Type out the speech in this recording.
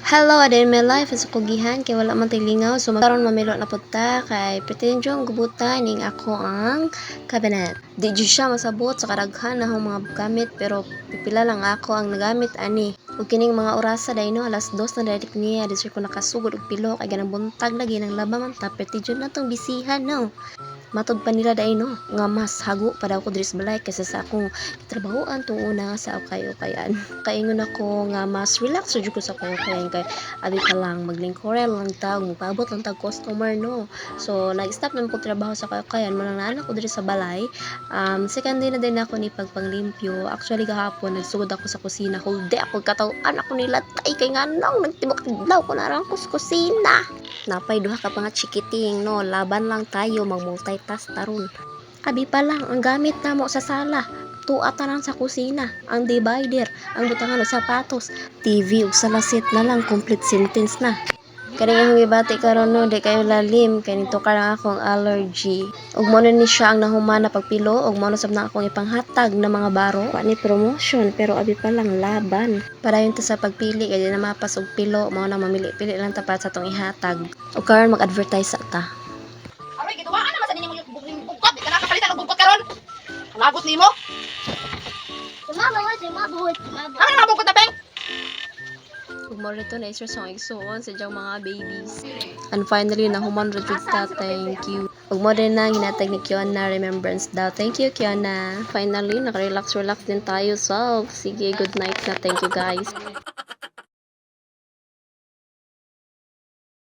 Hello, din my life is kugihan kay wala man tay lingaw so magkaron mamilo na punta kay pretendyo ang gubutan ning ako ang cabinet. Di jud siya masabot sa kadaghan na mga gamit pero pipila lang ako ang nagamit ani. Ug kining mga orasa dai no alas 2 na dadik niya di ko nakasugod og pilo kay ganang buntag lagi nang laba man ta pretendyo na tong bisihan no. Matod pa nila dai no nga mas hago pa daw ko diri sa balay kaysa sa akong trabahoan tong una nga sa ukay-ukayan. Kaingon ako nga mas relax jud ko sa ukay-ukayan kay abi pa lang maglingkorel lang tag mupabot lang tag customer no. So nag-stop man ko trabaho sa ukay-ukayan mo lang naanak ko diri sa balay. Second day na din ako ni pagpanglimpyo. Actually gahapon nagsugod ako sa kusina. Hulde ako kataw-an ako nila tay kay nganong nagtibok tidlaw ko na rang kusina. Napay duha ka pa nga chikiting no, laban lang tayo mag-multitask taron. Abi pa lang ang gamit namo sa sala. Tuwa tanan sa kusina, ang divider, ang butangan og sapatos, TV ug salasit na lang complete sentence na. Kani ang gibati karon no, di kayo lalim kay nito karang akong allergy. Ug mo ni siya ang nahumana pagpilo ug mo sab na akong ipanghatag na mga baro. Wa ni promotion pero abi pa lang laban. Para yun ta sa pagpili kay di na mapas og pilo, mao na mamili-pili lang ta para sa tong ihatag. Ug karon mag-advertise sa ta. Aroy, gituwaan naman sa ninyo yung bugkot. Di ka nakapalitan ng bugkot karon. Lagot nimo. Sumabawat. Ano yung mga bugkot na, Peng? Ug mo rito na isa sa igsuon sa diyang mga babies. And finally nahuman ra jud ta, thank you. Ug mo din na ginatag ni Kiona remembrance daw. Thank you Kiona. Finally naka-relax din tayo. So sige, good night na. Thank you guys.